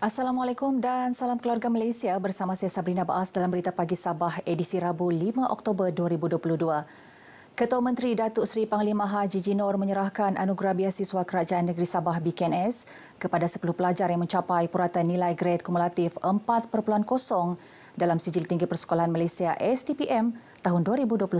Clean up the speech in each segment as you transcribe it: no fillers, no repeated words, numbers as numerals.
Assalamualaikum dan salam keluarga Malaysia, bersama saya Sabrina Baas dalam Berita Pagi Sabah edisi Rabu 5 Oktober 2022. Ketua Menteri Datuk Seri Panglima Haji Jinor menyerahkan anugerah beasiswa Kerajaan Negeri Sabah BKNS kepada 10 pelajar yang mencapai puratan nilai grade kumulatif 4.0 dalam Sijil Tinggi Persekolahan Malaysia STPM tahun 2021.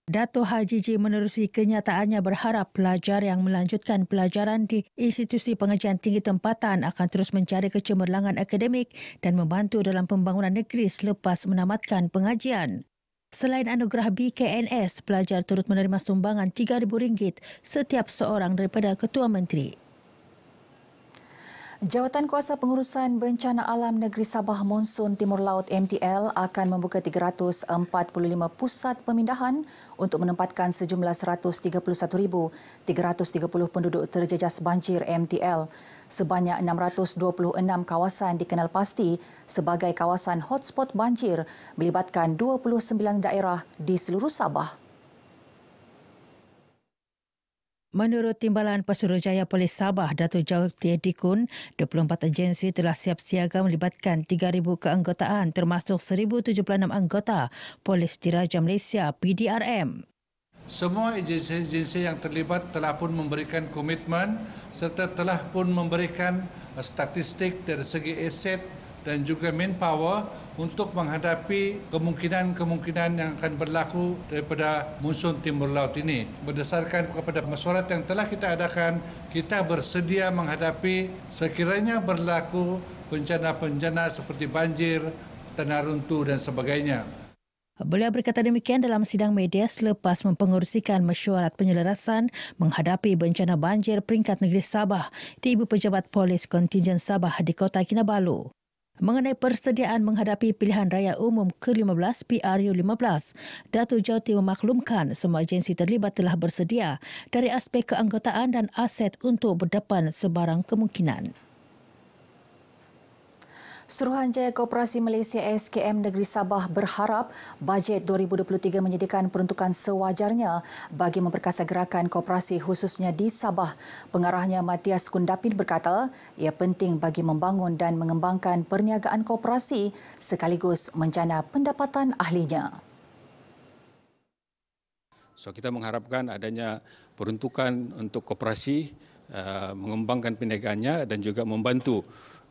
Dato' Haji J menerusi kenyataannya berharap pelajar yang melanjutkan pelajaran di institusi pengajian tinggi tempatan akan terus mencari kecemerlangan akademik dan membantu dalam pembangunan negeri selepas menamatkan pengajian. Selain anugerah BKNS, pelajar turut menerima sumbangan RM3,000 setiap seorang daripada Ketua Menteri. Jawatan Kuasa Pengurusan Bencana Alam Negeri Sabah Monsun Timur Laut MTL akan membuka 345 pusat pemindahan untuk menempatkan sejumlah 131,330 penduduk terjejas banjir MTL. Sebanyak 626 kawasan dikenal pasti sebagai kawasan hotspot banjir melibatkan 29 daerah di seluruh Sabah. Menurut Timbalan Pesuruhjaya Polis Sabah, Dato' Jauti Dikun, 24 agensi telah siap siaga melibatkan 3,000 keanggotaan termasuk 1,076 anggota Polis Diraja Malaysia PDRM. Semua agensi-agensi yang terlibat telah pun memberikan komitmen serta telah pun memberikan statistik dari segi aset dan juga manpower untuk menghadapi kemungkinan-kemungkinan yang akan berlaku daripada monsun timur laut ini. Berdasarkan kepada mesyuarat yang telah kita adakan, kita bersedia menghadapi sekiranya berlaku bencana-bencana seperti banjir, tanah runtuh dan sebagainya. Beliau berkata demikian dalam sidang media selepas mempengerusikan mesyuarat penyelarasan menghadapi bencana banjir peringkat negeri Sabah di Ibu Pejabat Polis Kontingen Sabah di Kota Kinabalu. Mengenai persediaan menghadapi pilihan raya umum ke-15 PRU15, Dato' Jauti memaklumkan semua agensi terlibat telah bersedia dari aspek keanggotaan dan aset untuk berdepan sebarang kemungkinan. Suruhanjaya Koperasi Malaysia SKM Negeri Sabah berharap bajet 2023 menyediakan peruntukan sewajarnya bagi memperkasa gerakan koperasi khususnya di Sabah. Pengarahnya Matias Kundapin berkata, ia penting bagi membangun dan mengembangkan perniagaan koperasi sekaligus menjana pendapatan ahlinya. So kita mengharapkan adanya peruntukan untuk koperasi, mengembangkan perniagaannya dan juga membantu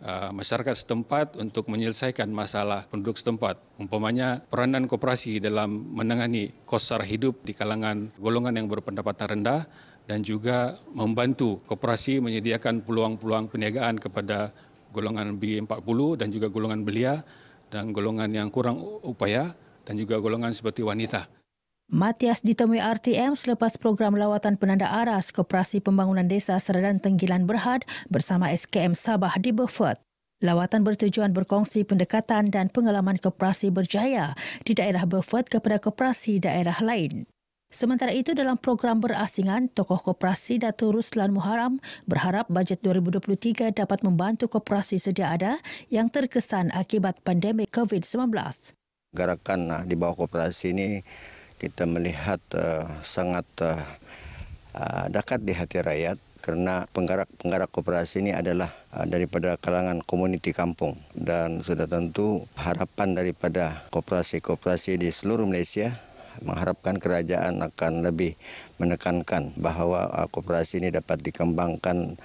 masyarakat setempat untuk menyelesaikan masalah penduduk setempat. Umpamanya peranan koperasi dalam menangani kos sara hidup di kalangan golongan yang berpendapatan rendah dan juga membantu koperasi menyediakan peluang-peluang perniagaan kepada golongan B40 dan juga golongan belia dan golongan yang kurang upaya dan juga golongan seperti wanita. Matias ditemui RTM selepas program lawatan penanda aras Koperasi Pembangunan Desa Seradan Tenggilan Berhad bersama SKM Sabah di Beaufort. Lawatan bertujuan berkongsi pendekatan dan pengalaman koperasi berjaya di daerah Beaufort kepada koperasi daerah lain. Sementara itu, dalam program berasingan, tokoh koperasi Dato' Ruslan Muharram berharap bajet 2023 dapat membantu koperasi sedia ada yang terkesan akibat pandemik COVID-19. Gerakan di bawah koperasi ini kita melihat sangat dekat di hati rakyat karena penggerak koperasi ini adalah daripada kalangan komuniti kampung dan sudah tentu harapan daripada koperasi-koperasi di seluruh Malaysia mengharapkan kerajaan akan lebih menekankan bahawa koperasi ini dapat dikembangkan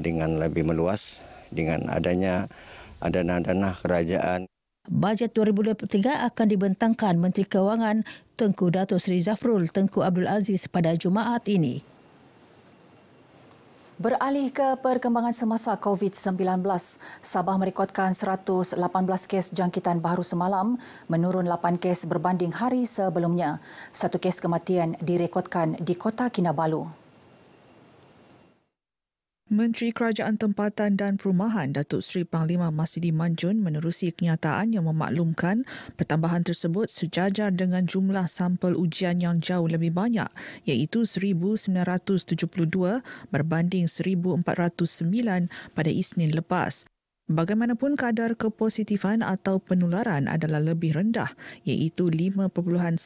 dengan lebih meluas dengan adanya dana-dana kerajaan. Bajet 2023 akan dibentangkan Menteri Kewangan Tengku Dato' Seri Zafrul Tengku Abdul Aziz pada Jumaat ini. Beralih ke perkembangan semasa COVID-19, Sabah merekodkan 118 kes jangkitan baru semalam, menurun 8 kes berbanding hari sebelumnya. 1 kes kematian direkodkan di Kota Kinabalu. Menteri Kerajaan Tempatan dan Perumahan Datuk Seri Panglima Masidi Manjun menerusi kenyataan yang memaklumkan pertambahan tersebut sejajar dengan jumlah sampel ujian yang jauh lebih banyak iaitu 1,972 berbanding 1,409 pada Isnin lepas. Bagaimanapun kadar kepositifan atau penularan adalah lebih rendah iaitu 5.98%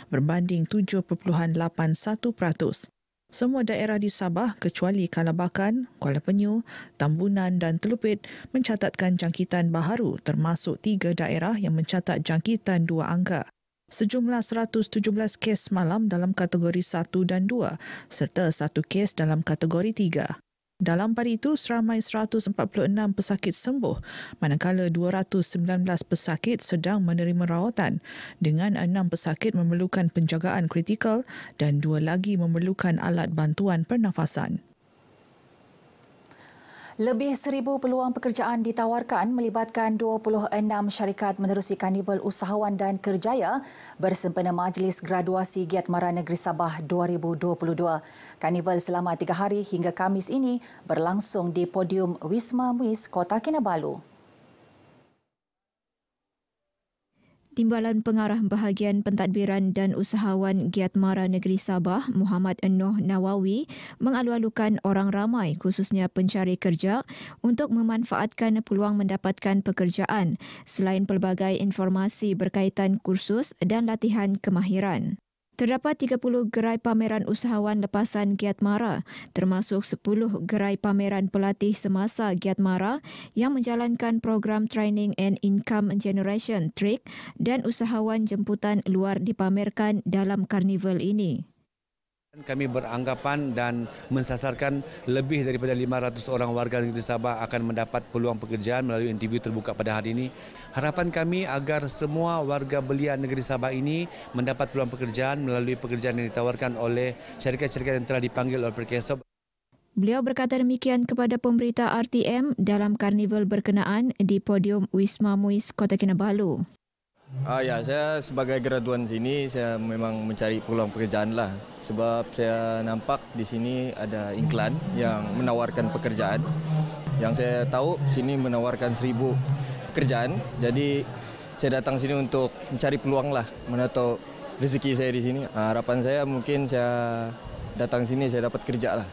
berbanding 7.81%. Semua daerah di Sabah kecuali Kalabakan, Kuala Penyu, Tambunan dan Telupit mencatatkan jangkitan baharu termasuk 3 daerah yang mencatat jangkitan 2 angka. Sejumlah 117 kes malam dalam kategori 1 dan 2 serta 1 kes dalam kategori 3. Dalam pada itu, seramai 146 pesakit sembuh manakala 219 pesakit sedang menerima rawatan dengan 6 pesakit memerlukan penjagaan kritikal dan 2 lagi memerlukan alat bantuan pernafasan. Lebih 1,000 peluang pekerjaan ditawarkan melibatkan 26 syarikat menerusi Karnival Usahawan dan Kerjaya bersempena Majlis Graduasi Giat Mara Negeri Sabah 2022. Karnival selama 3 hari hingga Khamis ini berlangsung di podium Wisma Muiz, Kota Kinabalu. Timbalan Pengarah Bahagian Pentadbiran dan Usahawan Giat Mara Negeri Sabah, Muhammad Enoh Nawawi, mengalu-alukan orang ramai khususnya pencari kerja untuk memanfaatkan peluang mendapatkan pekerjaan selain pelbagai informasi berkaitan kursus dan latihan kemahiran. Terdapat 30 gerai pameran usahawan lepasan Giat Mara, termasuk 10 gerai pameran pelatih semasa Giat Mara yang menjalankan program Training and Income Generation TRIC dan usahawan jemputan luar dipamerkan dalam karnival ini. Kami beranggapan dan mensasarkan lebih daripada 500 orang warga negeri Sabah akan mendapat peluang pekerjaan melalui interview terbuka pada hari ini. Harapan kami agar semua warga belia negeri Sabah ini mendapat peluang pekerjaan melalui pekerjaan yang ditawarkan oleh syarikat-syarikat yang telah dipanggil oleh Perkeso. Beliau berkata demikian kepada pemberita RTM dalam karnival berkenaan di podium Wisma Muiz, Kota Kinabalu. Saya sebagai graduan sini saya memang mencari peluang pekerjaan lah sebab saya nampak di sini ada iklan yang menawarkan pekerjaan. Yang saya tahu sini menawarkan 1,000 pekerjaan. Jadi saya datang sini untuk mencari peluang lah, mana tahu rezeki saya di sini. Harapan saya mungkin saya datang sini saya dapat kerja lah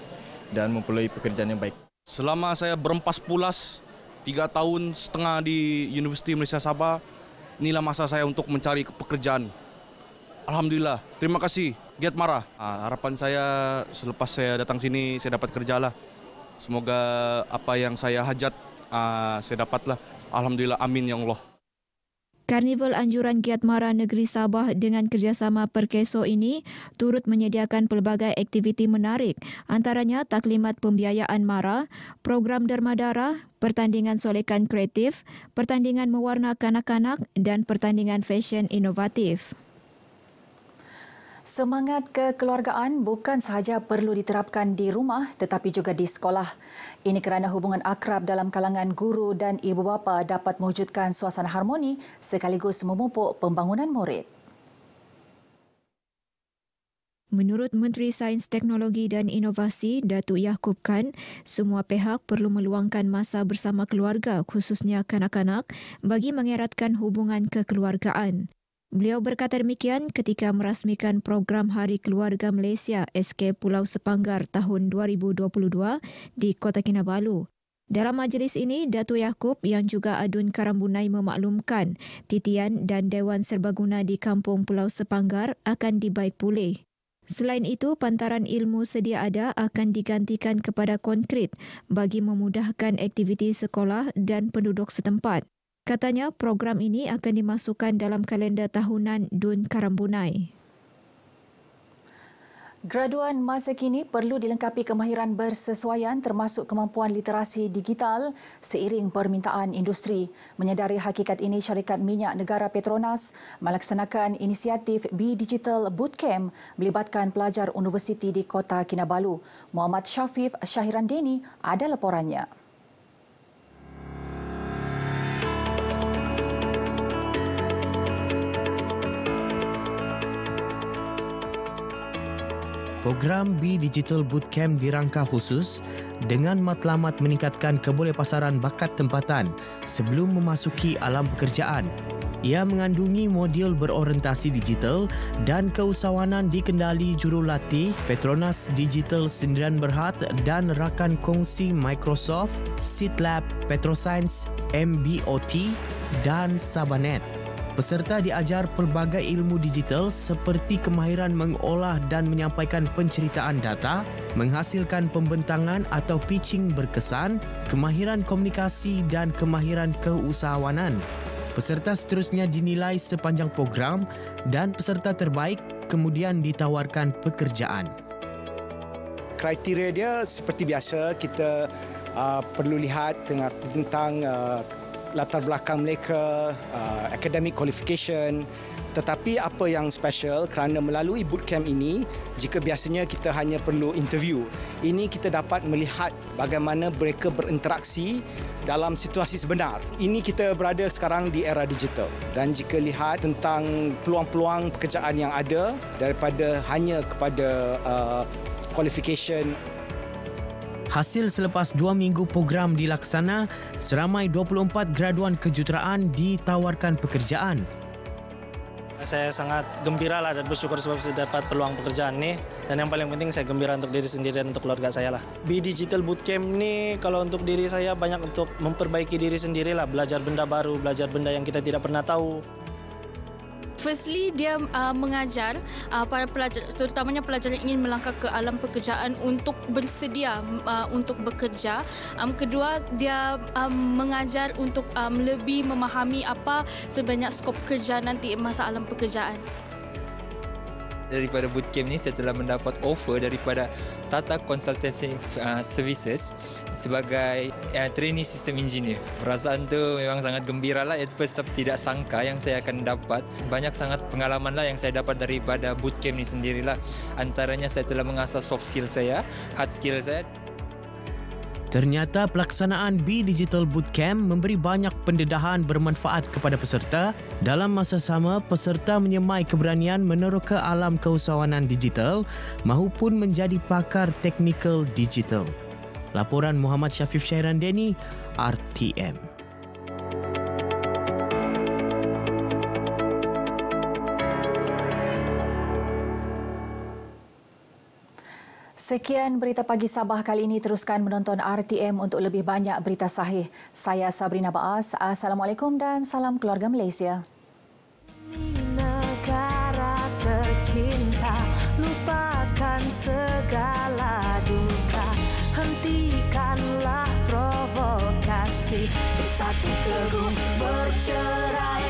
dan memperoleh pekerjaan yang baik. Selama saya berempas pulas 3 tahun setengah di Universiti Malaysia Sabah, inilah masa saya untuk mencari pekerjaan. Alhamdulillah, terima kasih Giat Mara. Harapan saya selepas saya datang sini saya dapat kerja lah. Semoga apa yang saya hajat saya dapatlah. Alhamdulillah, amin ya Allah. Karnival Anjuran Giat Mara Negeri Sabah dengan kerjasama Perkeso ini turut menyediakan pelbagai aktiviti menarik, antaranya taklimat pembiayaan mara, program derma darah, pertandingan solekan kreatif, pertandingan mewarna kanak-kanak dan pertandingan fashion inovatif. Semangat kekeluargaan bukan sahaja perlu diterapkan di rumah tetapi juga di sekolah. Ini kerana hubungan akrab dalam kalangan guru dan ibu bapa dapat mewujudkan suasana harmoni sekaligus memupuk pembangunan murid. Menurut Menteri Sains Teknologi dan Inovasi Datuk Yaakob Khan, semua pihak perlu meluangkan masa bersama keluarga khususnya kanak-kanak bagi mengeratkan hubungan kekeluargaan. Beliau berkata demikian ketika merasmikan program Hari Keluarga Malaysia SK Pulau Sepanggar tahun 2022 di Kota Kinabalu. Dalam majlis ini, Datuk Yaakob yang juga Adun Karambunai memaklumkan titian dan Dewan Serbaguna di Kampung Pulau Sepanggar akan dibaik pulih. Selain itu, pantaran ilmu sedia ada akan digantikan kepada konkrit bagi memudahkan aktiviti sekolah dan penduduk setempat. Katanya program ini akan dimasukkan dalam kalender tahunan Dun Karambunai. Graduan masa kini perlu dilengkapi kemahiran bersesuaian termasuk kemampuan literasi digital seiring permintaan industri. Menyedari hakikat ini, syarikat minyak negara Petronas melaksanakan inisiatif B-Digital Bootcamp melibatkan pelajar universiti di Kota Kinabalu. Muhammad Syafif Syahirandeni ada laporannya. Program B-Digital Bootcamp dirangka khusus dengan matlamat meningkatkan kebolehpasaran bakat tempatan sebelum memasuki alam pekerjaan. Ia mengandungi modul berorientasi digital dan keusahawanan dikendali jurulatih Petronas Digital Sdn Bhd dan rakan kongsi Microsoft, Sitlab, Petroscience, MBOT dan Sabanet. Peserta diajar pelbagai ilmu digital seperti kemahiran mengolah dan menyampaikan penceritaan data, menghasilkan pembentangan atau pitching berkesan, kemahiran komunikasi dan kemahiran keusahawanan. Peserta seterusnya dinilai sepanjang program dan peserta terbaik kemudian ditawarkan pekerjaan. Kriteria dia seperti biasa, kita perlu lihat tentang latar belakang mereka, academic qualification. Tetapi apa yang special kerana melalui bootcamp ini, jika biasanya kita hanya perlu interview, ini kita dapat melihat bagaimana mereka berinteraksi dalam situasi sebenar. Ini kita berada sekarang di era digital dan jika lihat tentang peluang-peluang pekerjaan yang ada daripada hanya kepada qualification. Hasil selepas 2 minggu program dilaksana, seramai 24 graduan kejuruteraan ditawarkan pekerjaan. Saya sangat gembira lah dan bersyukur sebab saya dapat peluang pekerjaan ni. Dan yang paling penting saya gembira untuk diri sendiri dan untuk keluarga saya lah. Be Digital Bootcamp ni kalau untuk diri saya banyak untuk memperbaiki diri sendiri lah. Belajar benda baru, belajar benda yang kita tidak pernah tahu. Firstly, dia mengajar para pelajar, terutamanya pelajar yang ingin melangkah ke alam pekerjaan untuk bersedia untuk bekerja. Kedua, dia mengajar untuk lebih memahami apa sebenarnya skop kerja nanti masa alam pekerjaan. Daripada bootcamp ni saya telah mendapat offer daripada Tata Consultancy Services sebagai trainee system engineer. Perasaan tu memang sangat gembira lah. At first tidak sangka yang saya akan dapat. Banyak sangat pengalaman lah yang saya dapat daripada bootcamp ni sendirilah. Antaranya saya telah mengasah soft skill saya, hard skill saya. Ternyata pelaksanaan Be Digital Bootcamp memberi banyak pendedahan bermanfaat kepada peserta. Dalam masa sama, peserta menyemai keberanian meneroka alam keusahawanan digital mahupun menjadi pakar teknikal digital. Laporan Muhammad Syafif Syairandeni, RTM. Sekian berita pagi Sabah kali ini. Teruskan menonton RTM untuk lebih banyak berita sahih. Saya Sabrina Baas. Assalamualaikum dan salam keluarga Malaysia. Negara tercinta, lupakan segala duka. Hentikanlah provokasi. Bersatu teguh bercerai.